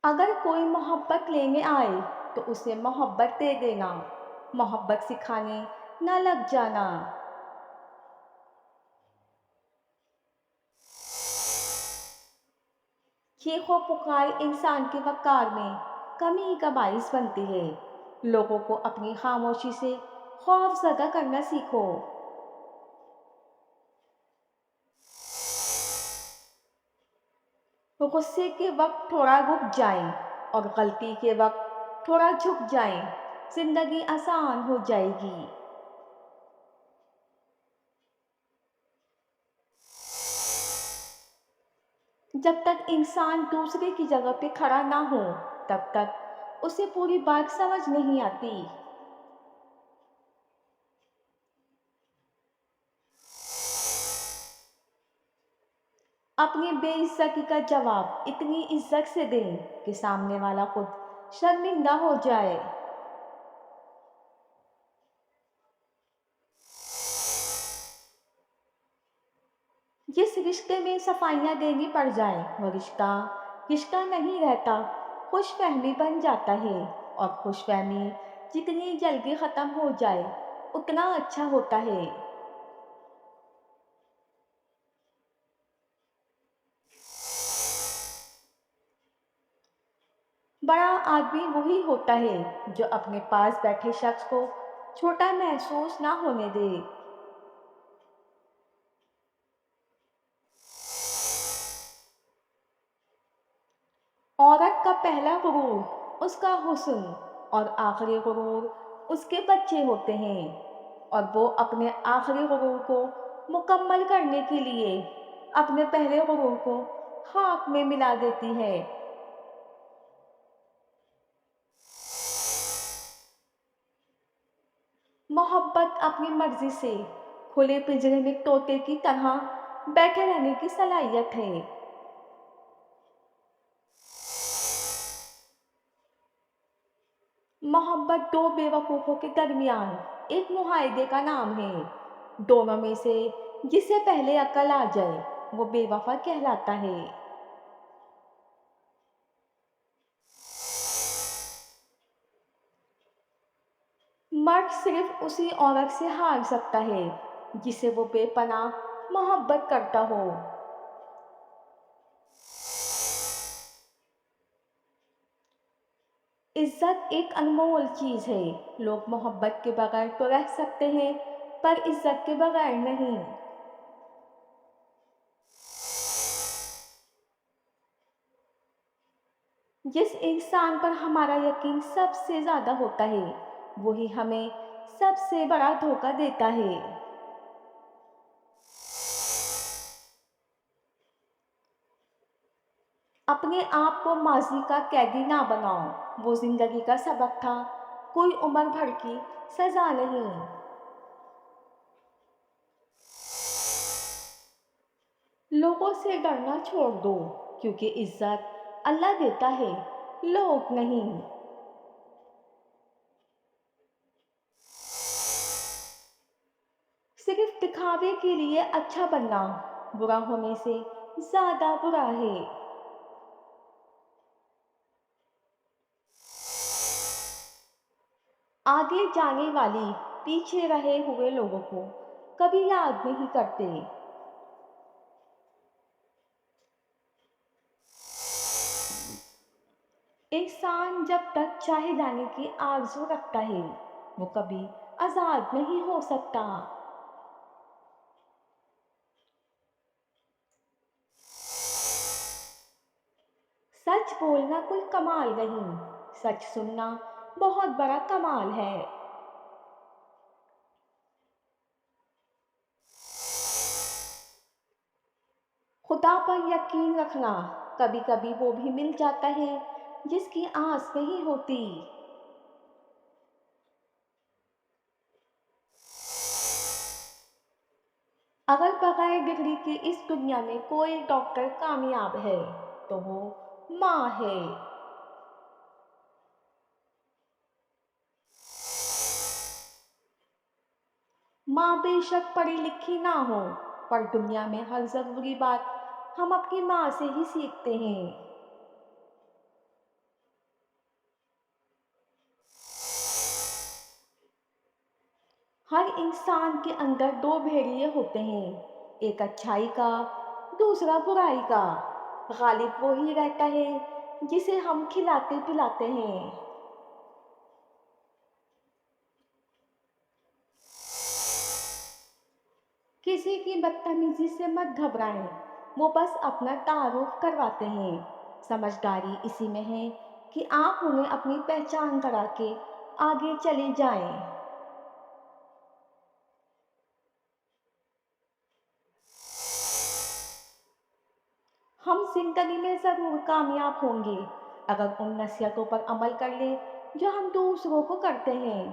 اگر کوئی محبت لینے آئے تو اسے محبت دے دینا، محبت سکھانے نہ لگ جانا۔ چیخ و پکار انسان کے وقار میں کمی کا باعث بنتی ہے۔ لوگوں کو اپنی خاموشی سے خوف زدہ کرنا سیکھو۔ غصے کے وقت تھوڑا رک جائیں اور غلطی کے وقت تھوڑا جھک جائیں، زندگی آسان ہو جائے گی۔ جب تک انسان دوسرے کی جگہ پہ کھڑا نہ ہو تب تک اسے پوری بات سمجھ نہیں آتی۔ اپنی بے عزتی کا جواب اتنی عزت سے دیں کہ سامنے والا خود شرمندہ ہو جائے۔ جس رشتے میں صفائیاں دینی پڑ جائیں وہ رشتہ رشتہ نہیں رہتا، خوش فہمی بن جاتا ہے، اور خوش فہمی جتنی جلدی ختم ہو جائے اتنا اچھا ہوتا ہے۔ بڑا آدمی وہی ہوتا ہے جو اپنے پاس بیٹھے شخص کو چھوٹا محسوس نہ ہونے دے۔ عورت کا پہلا غرور اس کا حسن اور آخری غرور اس کے بچے ہوتے ہیں، اور وہ اپنے آخری غرور کو مکمل کرنے کے لیے اپنے پہلے غرور کو خاک میں ملا دیتی ہے۔ محبت اپنی مرضی سے کھلے پنجرے میں طوطے کی طرح بیٹھے رہنے کی صلاحیت ہے۔ محبت دو بے وقوفوں کے درمیان ایک معاہدے کا نام ہے۔ دونوں میں سے جسے پہلے عقل آ جائے وہ بے وفا کہلاتا ہے۔ مرد صرف اسی عورت سے ہار سکتا ہے جسے وہ بے پناہ محبت کرتا ہو۔ عزت ایک انمول چیز ہے۔ لوگ محبت کے بغیر تو رہ سکتے ہیں پر عزت کے بغیر نہیں۔ جس انسان پر ہمارا یقین سب سے زیادہ ہوتا ہے وہی ہمیں سب سے بڑا دھوکہ دیتا ہے۔ اپنے آپ کو ماضی کا قیدی نہ بناؤ، وہ زندگی کا سبق تھا، کوئی عمر بھر کی سزا نہیں۔ لوگوں سے ڈرنا چھوڑ دو، کیونکہ عزت اللہ دیتا ہے، لوگ نہیں۔ صرف دکھاوے کے لیے اچھا بننا برا ہونے سے زیادہ برا ہے۔ آگے جانے والی پیچھے رہے ہوئے لوگوں کو کبھی یاد نہیں کرتے۔ انسان جب تک چاہے جانے کی آرزو رکھتا ہے وہ کبھی آزاد نہیں ہو سکتا۔ سچ بولنا کوئی کمال نہیں، سچ سننا بہت بڑا کمال ہے۔ خدا پر یقین رکھنا، کبھی کبھی وہ بھی مل جاتا ہے جس کی آس نہیں ہوتی۔ اگر بغیر ڈگری کے اس دنیا میں کوئی ڈاکٹر کامیاب ہے تو وہ ماں ہے۔ ماں بے شک پڑھی لکھی نہ ہو پر دنیا میں ہر ضروری بات ہم اپنی ماں سے ہی سیکھتے ہیں۔ ہر انسان کے اندر دو بھیڑیے ہوتے ہیں، ایک اچھائی کا، دوسرا برائی کا۔ غالب وہی رہتا ہے جسے ہم کھلاتے پلاتے ہیں۔ کسی کی بدتمیزی سے مت گھبرائیں، وہ بس اپنا تعارف کرواتے ہیں۔ سمجھداری اسی میں ہے کہ آپ انہیں اپنی پہچان کرا کے آگے چلے جائیں۔ ہم زندگی میں ضرور کامیاب ہوں گے اگر ان نصیحتوں پر عمل کر لیں جو ہم دوسروں کو کرتے ہیں۔